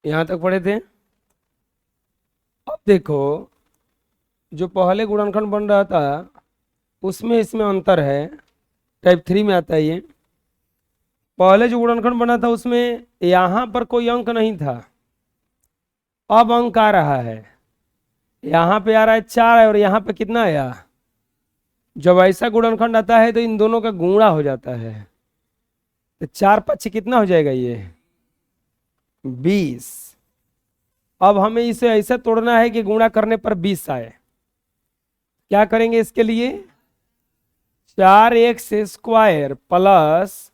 यहां तक पढ़े थे। अब देखो, जो पहले गुणनखंड बन रहा था उसमें इसमें अंतर है। टाइप 3 में आता है ये। पहले जो गुणनखंड बना था उसमें यहां पर कोई अंक नहीं था, अब अंक आ रहा है। यहाँ पे आ रहा है 4 और यहाँ पे कितना आया। जब ऐसा गुणनखंड आता है तो इन दोनों का गुणा हो जाता है। तो 4 5 कितना हो जाएगा ये, 20। अब हमें इसे ऐसे तोड़ना है कि गुणा करने पर 20 आए। क्या करेंगे इसके लिए, 4x² plus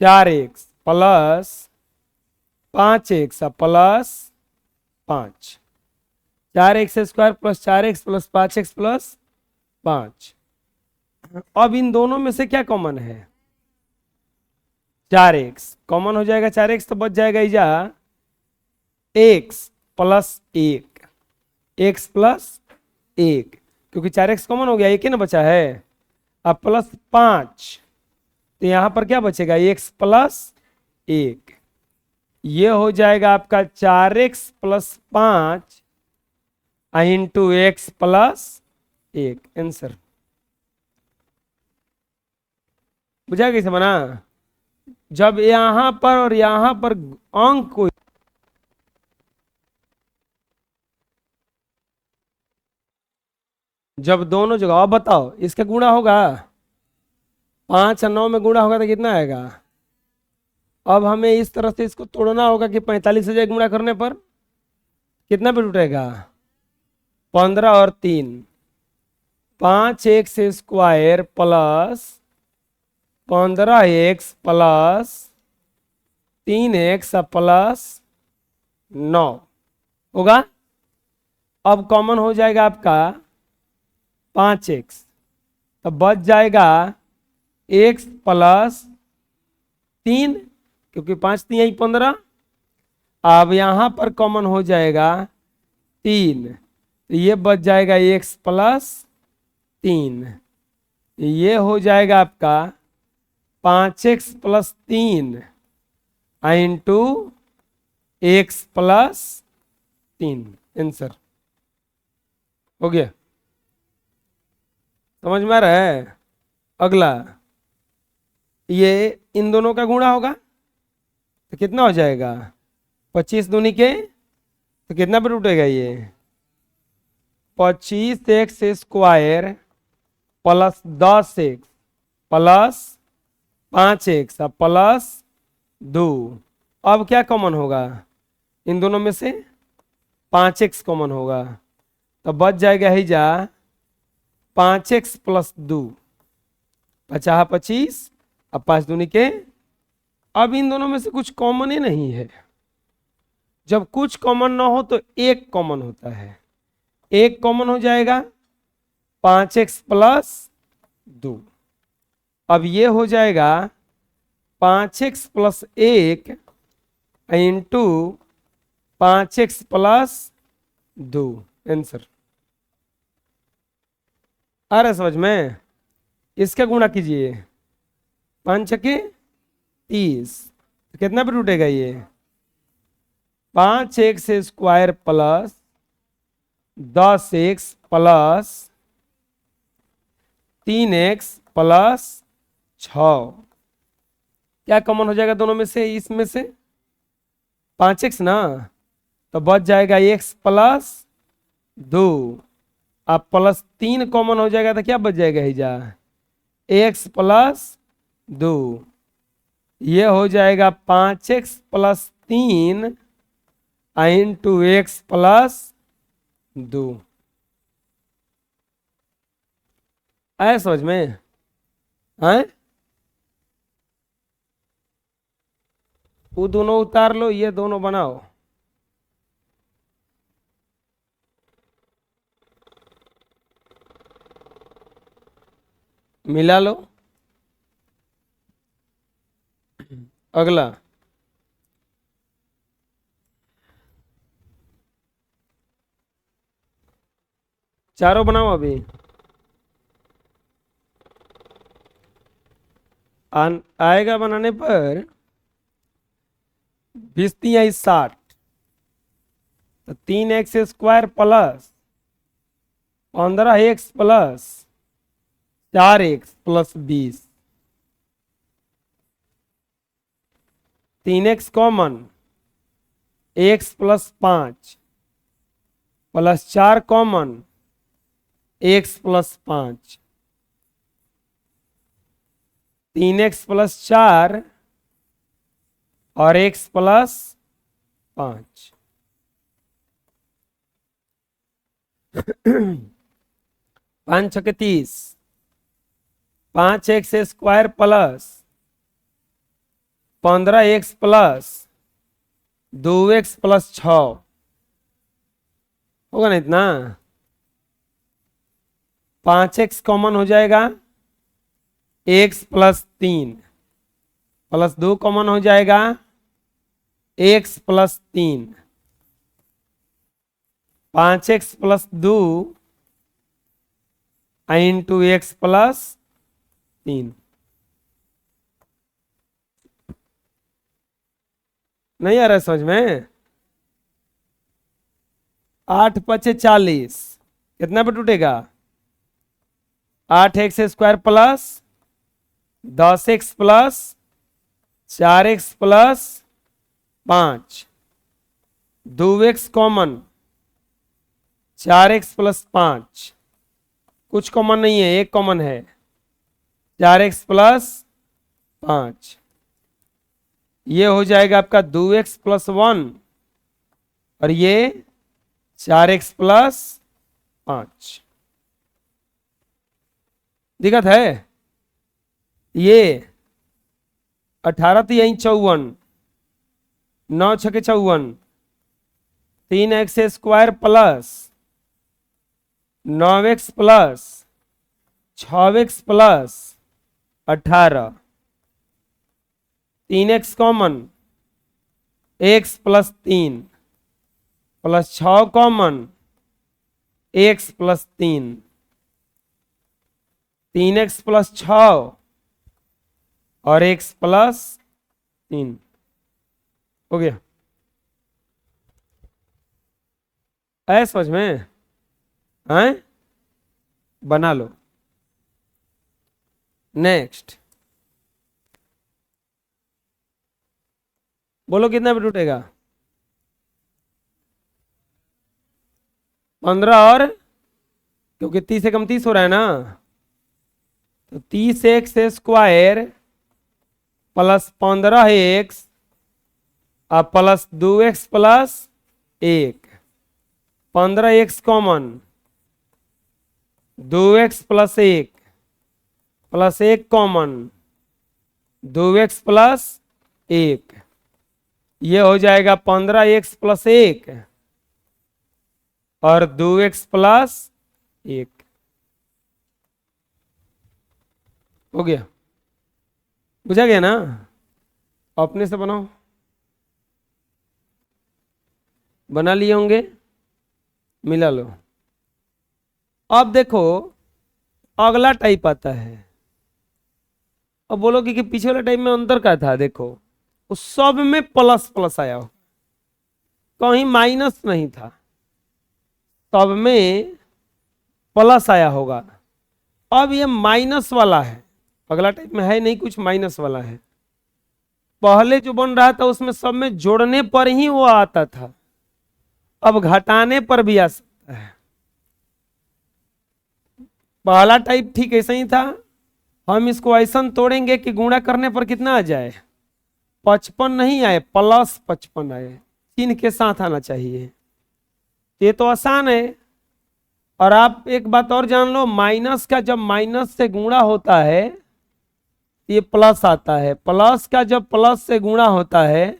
4x plus 5x plus 5। 4x² plus 4x plus 5x plus 5। अब इन दोनों में से क्या कॉमन है, 4x कॉमन हो जाएगा। 4x तो बच जाएगा इजा x+1, x+1, क्योंकि 4x कॉमन हो गया, एक ही ना बचा है। अब +5, तो यहां पर क्या बचेगा, x+1। ये हो जाएगा आपका 4x + 5 इंटू x+1 आंसर। बुझा कैसे बना। जब यहां पर और यहां पर अंक को, जब दोनों जगह, अब बताओ इसका गुणा होगा, 5 और 9 में गुणा होगा तो कितना आएगा। अब हमें इस तरह से इसको तोड़ना होगा कि 45 से गुणा करने पर कितना पे टूटेगा, 15 और 3, 5x² plus 15x plus 3x plus 9 होगा। अब कॉमन हो जाएगा आपका 5x, तो बच जाएगा x+3, क्योंकि 5 3 यही 15। अब यहां पर कॉमन हो जाएगा 3, तो ये बच जाएगा x+3। ये हो जाएगा आपका 5x+3 इंटू x+3 आंसर हो गया। समझ में आ रहा है। अगला, ये इन दोनों का गुणा होगा तो कितना हो जाएगा, 25 दूनी के, तो कितना पे टूटेगा ये, 25x² plus 10x plus 5x plus 2। अब क्या कॉमन होगा, इन दोनों में से 5x कॉमन होगा, तो बच जाएगा ही जा 5x + 2, 50 25, अब 5 दूनी के। अब इन दोनों में से कुछ कॉमन ही नहीं है। जब कुछ कॉमन ना हो तो एक कॉमन होता है, एक कॉमन हो जाएगा 5x + 2। अब ये हो जाएगा 5x + 1 इंटू 5x + 2 आंसर। आ रहा है समझ में। इसका गुणा कीजिए, 5 के 30, तो कितना पे टूटेगा ये, 5x² plus 10x plus 3x plus 6। क्या कॉमन हो जाएगा दोनों में से, इसमें से 5x ना, तो बच जाएगा x+2। अब +3 कॉमन हो जाएगा तो क्या बच जाएगा ही जा, x+2। ये हो जाएगा 5x + 3 इंटू x+2। आया समझ में, आए। वो दोनों उतार लो, ये दोनों बनाओ। मिला लो। अगला, चारों बनाओ अभी। आएगा बनाने पर 20 × 60, तो 3x² plus 15x plus 4x plus 20। 3x common, x plus 5 plus 4 common, x plus 5। 3x plus 4 और x प्लस 5। 5 छके 30, 5x² plus 15x plus 2x plus 6 होगा ना इतना। 5x कॉमन हो जाएगा, x प्लस 3 प्लस 2 कॉमन हो जाएगा, x plus 3। 5x plus 2 into x plus 3। नहीं आ रहा है समझ में। 8 पचे 40, कितना पे टूटेगा? 8x² plus 10x plus 4x plus 5, 2x common, 4x plus 5, कुछ कॉमन नहीं है, एक कॉमन है, 4x प्लस 5। ये हो जाएगा आपका 2x प्लस 1 और ये 4x प्लस 5। दिक्कत है ये 18 यही 54, 9 छके 54, 3x² plus 9x plus 6x plus 18, 3x common, x plus 3 plus 6 common, x plus 3, 3x plus 6 और x प्लस 3 हो गया। है समझ में? हैं? बना लो। नेक्स्ट बोलो कितना पे टूटेगा? 15 और क्योंकि 30 से कम 30 हो रहा है ना, तो 30x² प्लस 15x और plus 2x plus 1, 15x common, 2x plus 1 plus 1 common, 2x plus 1। ये हो जाएगा 15x प्लस 1 और 2x प्लस 1 हो गया। बुझा गया ना? अपने से बनाओ। बना लिए होंगे, मिला लो। अब देखो अगला टाइप आता है। अब बोलोगे कि पीछे वाला टाइप में अंतर क्या था? देखो उस सब में प्लस प्लस आया हो, कहीं माइनस नहीं था, सब में प्लस आया होगा। अब ये माइनस वाला है, अगला टाइप में है नहीं कुछ, माइनस वाला है। पहले जो बन रहा था उसमें सब में जोड़ने पर ही वो आता था, अब घटाने पर भी आ सकता है। पहला टाइप ठीक ऐसा ही था, हम इसको ऐसा तोड़ेंगे कि गुणा करने पर कितना आ जाए, 55 नहीं आए, प्लस 55 आए, चिन्ह के साथ आना चाहिए। ये तो आसान है। और आप एक बात और जान लो, माइनस का जब माइनस से गुणा होता है ये प्लस आता है, प्लस का जब प्लस से गुणा होता है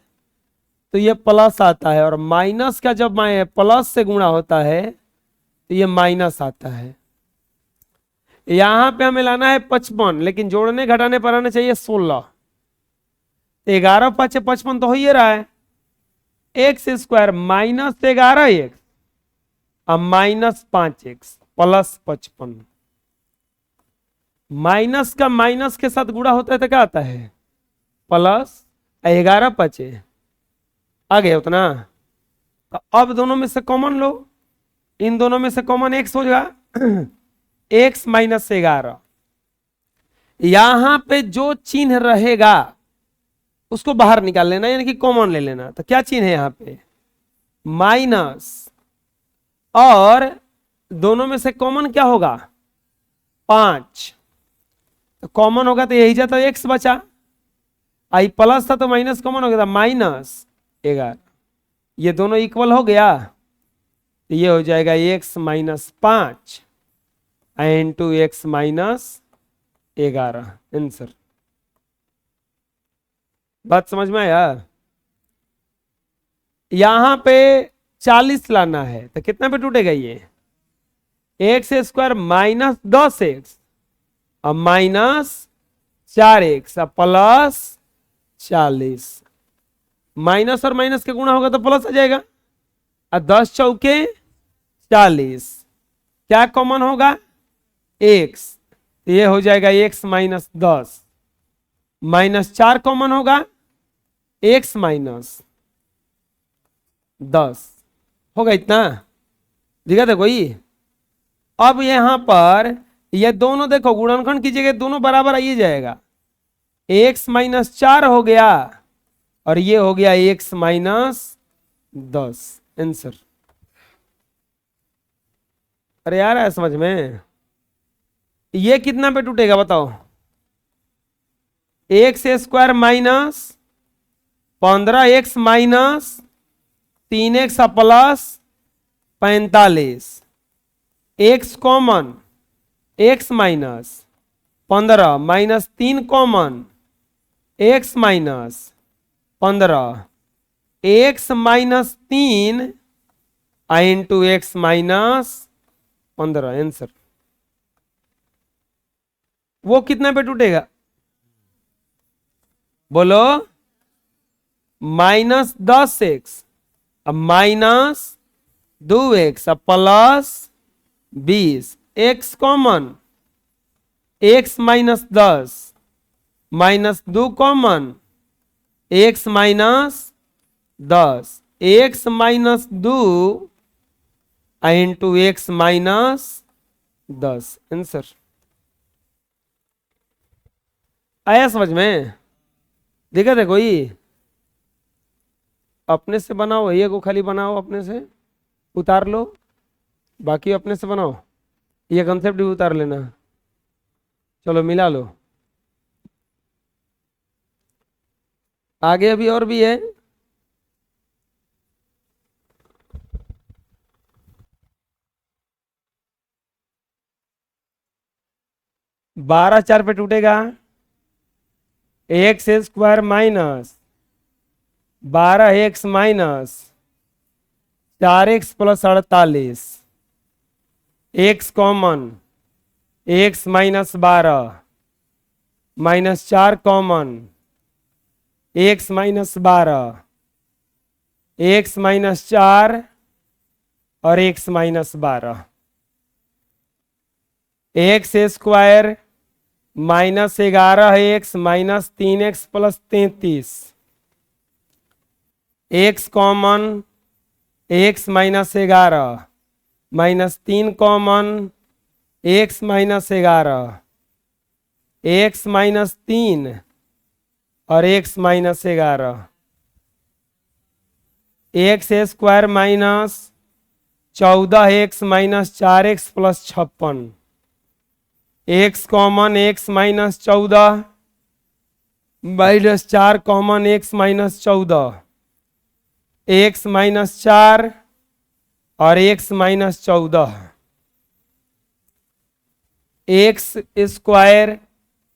तो ये प्लस आता है, और माइनस का जब प्लस से गुणा होता है तो ये माइनस आता है। यहां पे हमें लाना है 55, लेकिन जोड़ने घटाने पर आना चाहिए 16। 11 5 55 तो हो ही रहा है। x² माइनस 11x और माइनस 5x प्लस 55। माइनस का माइनस के साथ गुणा होता है तो क्या आता है? प्लस। 11 5 आ गया उतना। तो अब दोनों में से कॉमन लो, इन दोनों में से कॉमन एक्स हो जाएगा एक्स माइनस 11। यहां पे जो चिन्ह रहेगा उसको बाहर निकाल लेना, यानी कि कॉमन ले लेना। तो क्या चिन्ह है यहां पे, माइनस, और दोनों में से कॉमन क्या होगा 5, तो कॉमन होगा तो यही जाता एक्स बचा, आई प्लस था तो माइनस कॉमन हो गया था -11। ये दोनों इक्वल हो गया, तो ये हो जाएगा x minus 5 into x minus 11 answer. बात समझ में आया। यहां पे 40 लाना है तो कितना पे टूटेगा ये, एक्स स्क्वायर माइनस 10x और माइनस 4x और प्लस 40, माइनस और माइनस के गुणा होगा तो प्लस आ जाएगा, और 10 चौके 40, क्या कॉमन होगा x, तो ये हो जाएगा x माइनस 10, -4 कॉमन होगा x माइनस 10 होगा इतना, दिखा था कोई। अब यहां पर ये दोनों देखो गुणनखंड कीजिएगा, दोनों बराबर आइए जाएगा, x माइनस 4 हो गया और ये हो गया x माइनस 10 आंसर। अरे यार है समझ में, ये कितना पे टूटेगा बताओ, x square minus 15x minus 3x plus 45, x common x minus 15 minus 3 common x minus 15, x minus 3 into x minus 15 answer. वो कितना पे टूटेगा बोलो, -10x minus 2x plus 20, x common x minus 10 minus 2 common x minus 10, x minus 2 into x minus 10 answer. आया समझ में, दिक्कत है कोई, अपने से बनाओ, ये को खाली बनाओ अपने से, उतार लो, बाकी अपने से बनाओ, ये कंसेप्ट भी उतार लेना, चलो मिला लो। आगे अभी और भी है, बारह 4 पे टूटेगा, x square minus 12x minus 4x plus 48, x common x minus 12 minus 4 common x minus 12, x minus 4 और x minus 12, x square minus 11x minus 3x plus 33, x common x minus 11 minus 3 common x minus 11, x minus 3 और x minus 11, x square minus 14x minus 4x plus 56, x common x minus 14 minus 4 common x minus 14, x minus 4 और x minus 14, x square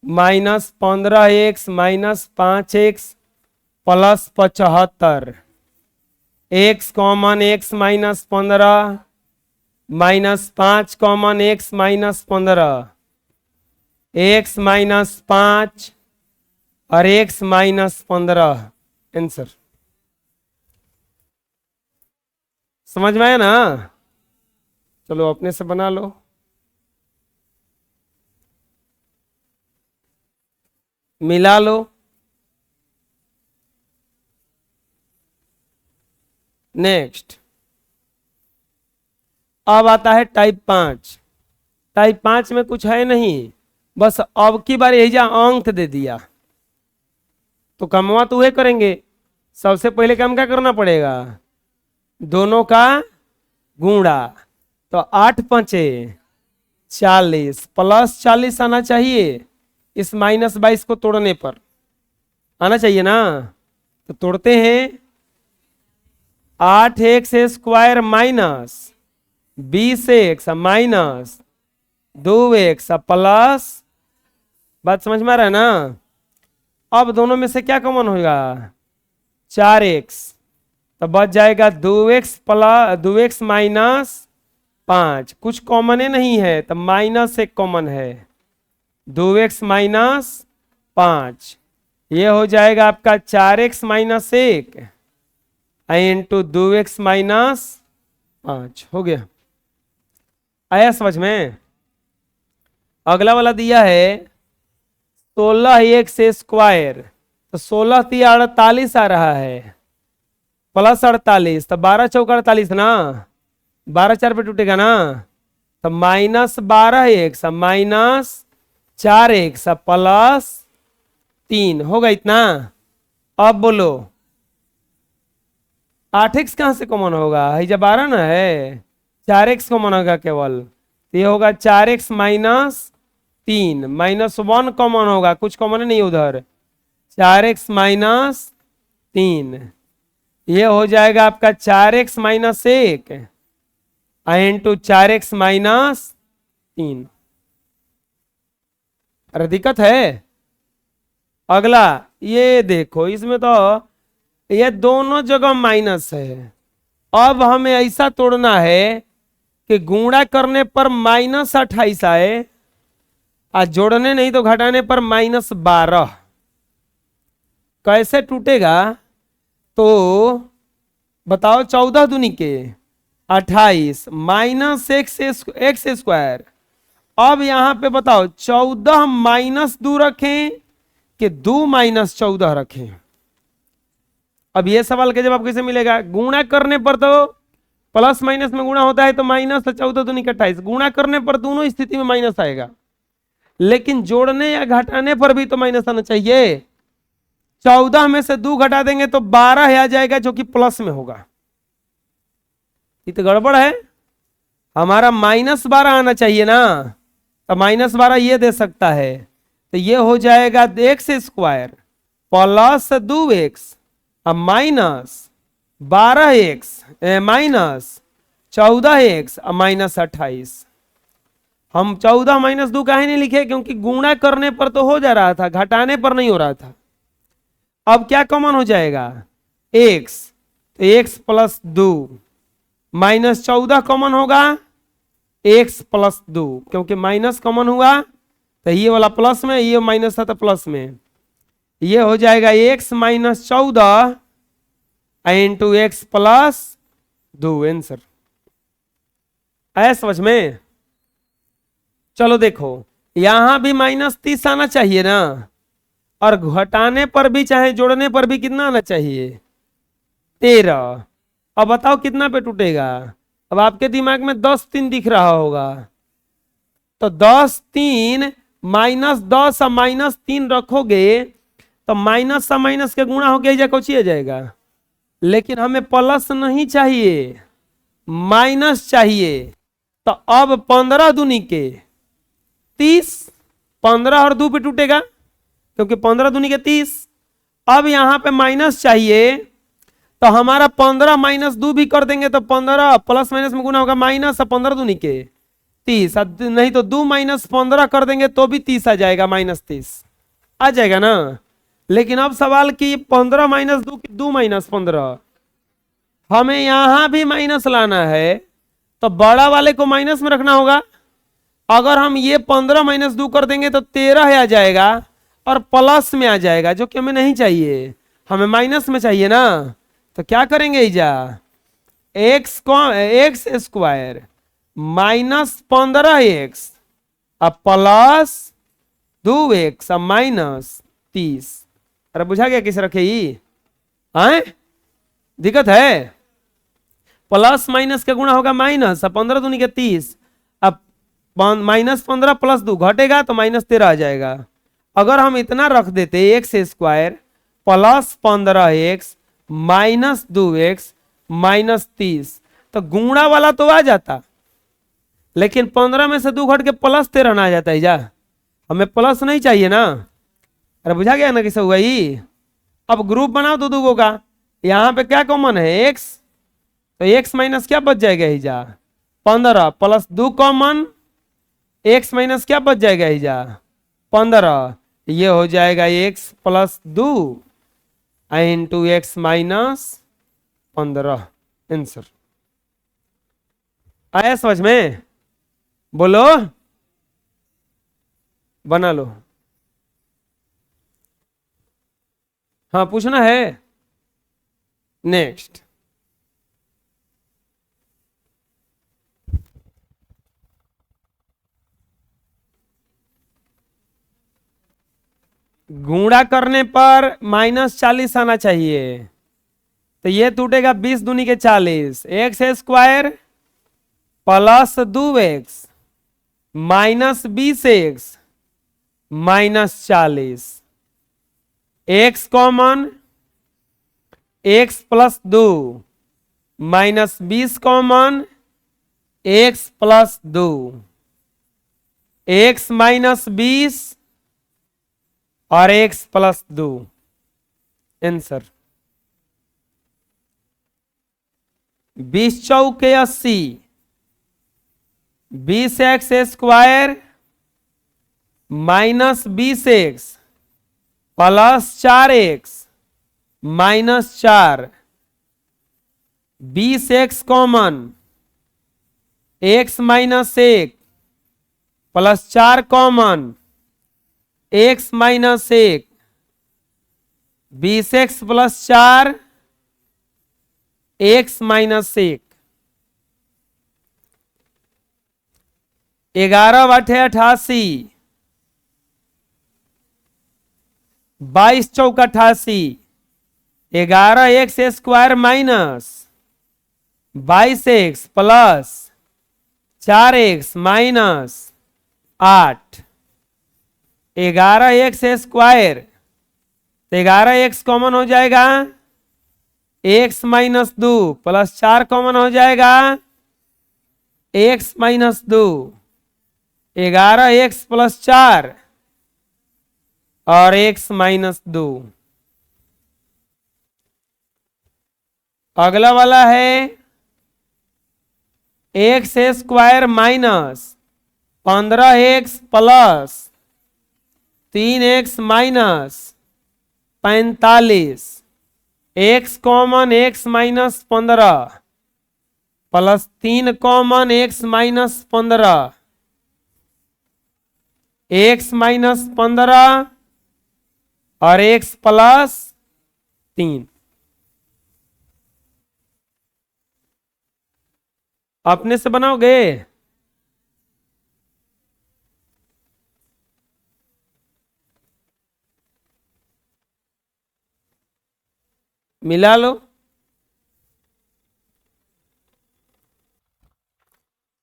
minus 15x minus 5x plus 75, x common x minus 15 minus 5 common x minus 15, x minus 5 और x minus 15 answer. समझ में आया ना, चलो अपने से बना लो। मिला लो, नेक्स्ट अब आता है टाइप 5। टाइप 5 में कुछ है नहीं, बस अब की बार यही जा अंक दे दिया तो कमवा तो वह करेंगे। सबसे पहले काम क्या करना पड़ेगा, दोनों का गुणा। तो 8 पंचे 40 प्लस 40 आना चाहिए, इस -22 को तोड़ने पर आना चाहिए ना। तो तोड़ते हैं, 8x² minus 20x minus 2x plus, बात समझ में आ रहा है ना। अब दोनों में से क्या कॉमन होगा, 4x, तो बच जाएगा 2x प्लस 2x माइनस 5। कुछ कॉमन है नहीं है तो -1 कॉमन है, 2x माइनस 5, ये हो जाएगा आपका 4x minus 1 into 2x minus 5 हो गया। आया समझ में। अगला वाला दिया है 16x², तो 16 × 48 आ रहा है, प्लस 48, तो 12 × 4 = 48 ना, 12 4 पे टूटेगा ना, तो -12x माइनस 4x प्लस 3 होगा इतना। अब बोलो 8x कहां से कॉमन होगा, है जब 12 ना है, 4x कॉमन होगा केवल, तो ये होगा 4x माइनस 3, -1 कॉमन होगा, कुछ कॉमन नहीं उधर, 4x माइनस 3, ये हो जाएगा आपका 4x minus 1 into 4x minus 3। अरे दिक्कत है। अगला ये देखो, इसमें तो ये दोनों जगह माइनस है। अब हमें ऐसा तोड़ना है कि गुणा करने पर -28 आए और जोड़ने नहीं तो घटाने पर -12। कैसे टूटेगा, तो बताओ, 14 दूनी के 28 माइनस x²। अब यहां पे बताओ 14 माइनस 2 रखें कि 2 माइनस 14 रखें। अब ये सवाल के जवाब कैसे मिलेगा, गुणा करने पर तो प्लस माइनस में गुणा होता है तो माइनस, 14 दूनी के 28, गुणा करने पर दोनों स्थिति में माइनस आएगा, लेकिन जोड़ने या घटाने पर भी तो माइनस आना चाहिए। 14 में से 2 घटा देंगे तो 12 आ जाएगा, जो कि प्लस में होगा। ये तो गड़बड़ है, हमारा -12 आना चाहिए ना, तो -12 ये दे सकता है, तो ये हो जाएगा x² plus 2x minus 12x minus 14x minus 28। हम 14 माइनस 2 काहे नहीं लिखे, क्योंकि गुणा करने पर तो हो जा रहा था, घटाने पर नहीं हो रहा था। अब क्या कॉमन हो जाएगा, x, तो x प्लस 2 माइनस 14 कॉमन होगा, x प्लस 2, क्योंकि माइनस कॉमन हुआ तो ये वाला प्लस में, ये माइनस था तो प्लस में, ये हो जाएगा x minus 14 into x plus 2। Answer आया समझ में। चलो देखो, यहां भी -30 आना चाहिए ना, और घटाने पर भी चाहे जोड़ने पर भी कितना आना चाहिए, 13। अब बताओ कितना पे टूटेगा। अब आपके दिमाग में 10 3 दिख रहा होगा, तो 10 3 -10 और -3 रखोगे तो माइनस से माइनस के गुणा होके जा कुछ आ जाएगा, लेकिन हमें प्लस नहीं चाहिए, माइनस चाहिए। तो अब 15 दूनी के 30, 15 और 2 पे टूटेगा, क्योंकि 15 दूनी के 30। अब यहां पे माइनस चाहिए, तो हमारा 15 माइनस 2 भी कर देंगे तो 15 प्लस माइनस में गुना होगा, माइनस 15 दूनी के 30, नहीं तो 2 माइनस 15 कर देंगे तो भी 30 आ जाएगा, -30 आ जाएगा ना। लेकिन अब सवाल की 15 माइनस 2 2 माइनस 15, हमें यहां भी माइनस लाना है तो बड़ा वाले को माइनस में रखना होगा। अगर हम ये 15 माइनस 2 कर देंगे तो 13 आ जाएगा और प्लस में आ जाएगा, जो कि हमें नहीं चाहिए, हमें माइनस में चाहिए ना। तो क्या करेंगे इजा, x² minus 15x plus 2x minus 30। अरे बुझा गया किस रखे ही, आए दिक्कत है। प्लस माइनस का गुणा होगा माइनस, अब 15 दूनी के 30, अब -15 + 2 घटेगा तो -13 आ जाएगा। अगर हम इतना रख देते x² + 15x -2x -30, तो गुणा वाला तो आ जाता, लेकिन 15 में से 2 घट के +13 ना आ जाता है जा, हमें प्लस नहीं चाहिए ना। अरे बुझा गया ना कैसे हुआ ये। अब ग्रुप बनाओ दो दूगो का, यहाँ पे क्या कॉमन है x, तो x माइनस क्या बच जाएगा ही जा 15 + 2 कॉमन, x माइनस क्या बच जाएगा ही जा 15, ये हो जाएगा x + 2 इंटू x - 15 आंसर। आया समझ में? बोलो, बना लो। हाँ पूछना है, नेक्स्ट। गुणा करने पर -40 आना चाहिए, तो ये टूटेगा 20 दूनी के 40, x² + 2x -20x -40, x common, x + 2 -20 common, x + 2, x -20 और x + 2 आंसर। 20 चौके 80, 20x² -20x + 4x -4, 20x common, x - 1 + 4 common, x - 1, 20x + 4 x - 1, 11 बटे 88, 22 चौका 88, 11x² -22x + 4x -8, 11x², तो 11x कॉमन हो जाएगा, x - 2 + 4 कॉमन हो जाएगा, x - 2, 11x + 4 और x - 2। अगला वाला है x² -15x + 3x - 45, x common, x - 15 + 3 common, x - 15, x - 15 और x + 3। अपने से बनाओगे? मिला लो।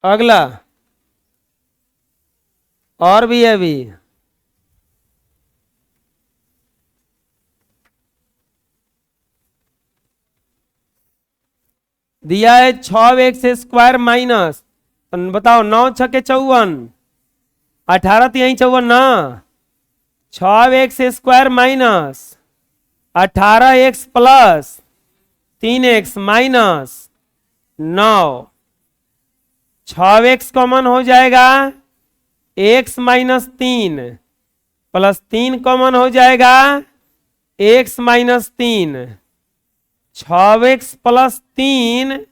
अगला और भी है अभी, दिया है 6x² माइनस, बताओ 9 × 6 = 54, 18 तो यही 54 ना, 6x² minus 18x + 3x -9, 6x common हो जाएगा, x - 3 + 3 कॉमन हो जाएगा, x - 3, 6x + 3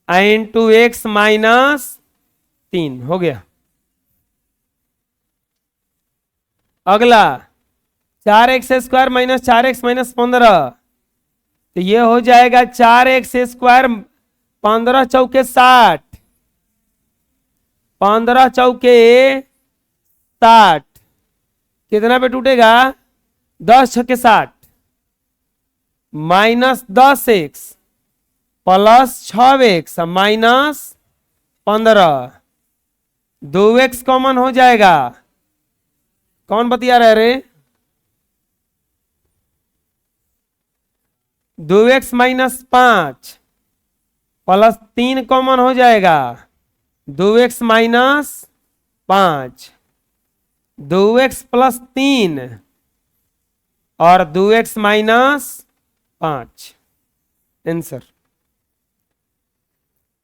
इंटू x - 3 हो गया। अगला 4x² - 4x - 15, तो ये हो जाएगा 4x², 15 चौके 60, 15 चौके 60, कितना पे टूटेगा 10 × 60 -10x plus 6x minus 15, 2x common हो जाएगा। कौन बतिया रहे रे? 2x माइनस 5 प्लस 3 कॉमन हो जाएगा, 2x माइनस 5, 2x प्लस 3 और 2x माइनस 5। आंसर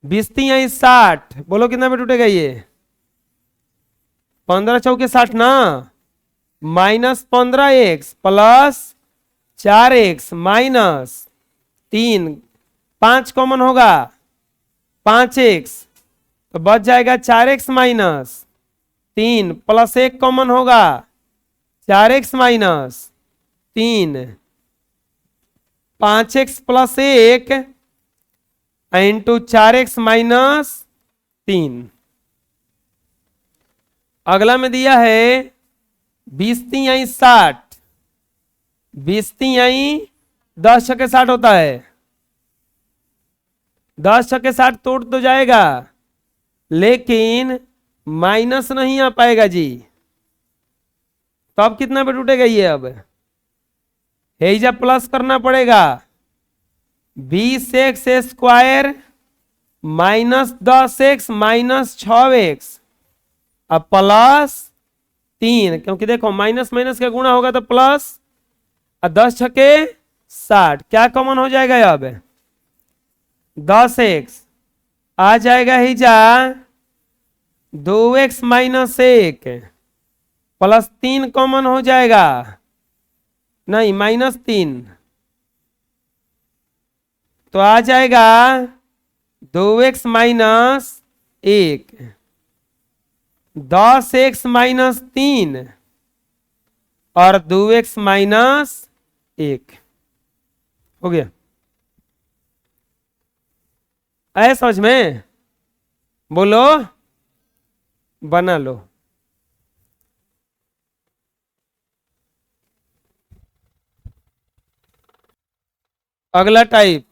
20 3 60। बोलो कितना में टूटेगा ये? 15 चौके 60 ना, minus 15x plus 4x minus 3, 5 common होगा, 5x तो बच जाएगा 4x माइनस 3 प्लस 1 कॉमन होगा, 4x minus 3, 5x plus 1 into 4x minus 3। अगला में दिया है 20 3 60, 20 3 10 छक्के 60 होता है, 10 छक्के 60 तोड़ तो जाएगा लेकिन माइनस नहीं आ पाएगा जी। तो अब कितना पे टूटेगा ये? अब हेजा प्लस करना पड़ेगा, 20x square minus 10x minus 6x अब प्लस 3, क्योंकि देखो माइनस माइनस का गुणा होगा तो प्लस, 10 छक्के 60 क्या कॉमन हो जाएगा? अब 10x आ जाएगा ही जा 2x माइनस 1 प्लस 3 कॉमन हो जाएगा, नहीं माइनस 3 तो आ जाएगा 2x माइनस 1, 10x माइनस 3 और 2x माइनस 1 हो गया। आए समझ में? बोलो, बना लो। अगला टाइप,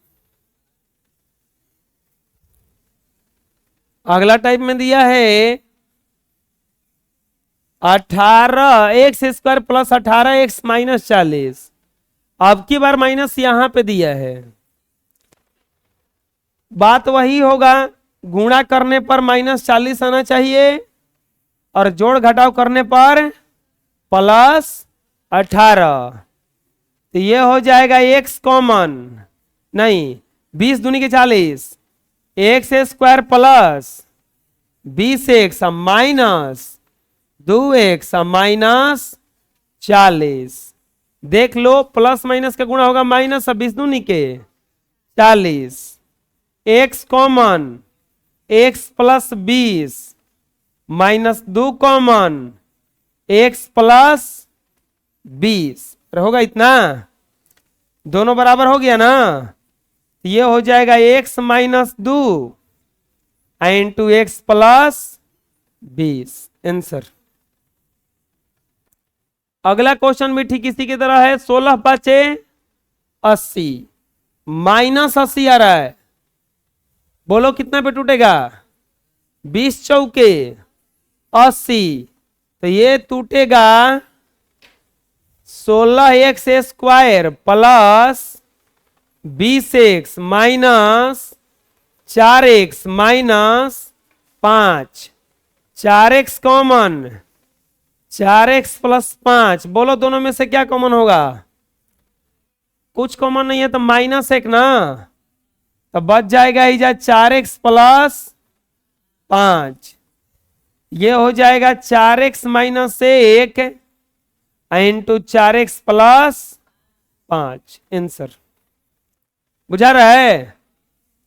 अगला टाइप में दिया है 18x square plus 18x minus 40। अब की बार माइनस यहां पे दिया है, बात वही होगा, गुणा करने पर माइनस 40 आना चाहिए और जोड़ घटाव करने पर प्लस 18। तो ये हो जाएगा x कॉमन, नहीं 20 दूनी के 40, x square plus 20x minus 2x minus 40। देख लो प्लस माइनस का गुणा होगा माइनस 20 दूनी के 40, x common x plus 20 minus 2 common x plus 20 होगा इतना, दोनों बराबर हो गया ना। ये हो जाएगा x minus 2 into x plus 20। Answer. अगला क्वेश्चन भी ठीक इसी की तरह है, 16 5 80 माइनस 80 आ रहा है, बोलो कितना पे टूटेगा? 20 चौके 80, तो ये टूटेगा 16x square plus 20x minus 4x minus 5, 4x common 4x plus 5, बोलो दोनों में से क्या कॉमन होगा? कुछ कॉमन नहीं है तो माइनस 1 ना, तो बच जाएगा ही जा 4x प्लस 5, ये हो जाएगा 4x minus 1 into 4x plus 5। Answer. बुझा रहा है?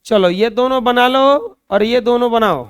चलो ये दोनों बना लो और ये दोनों बनाओ।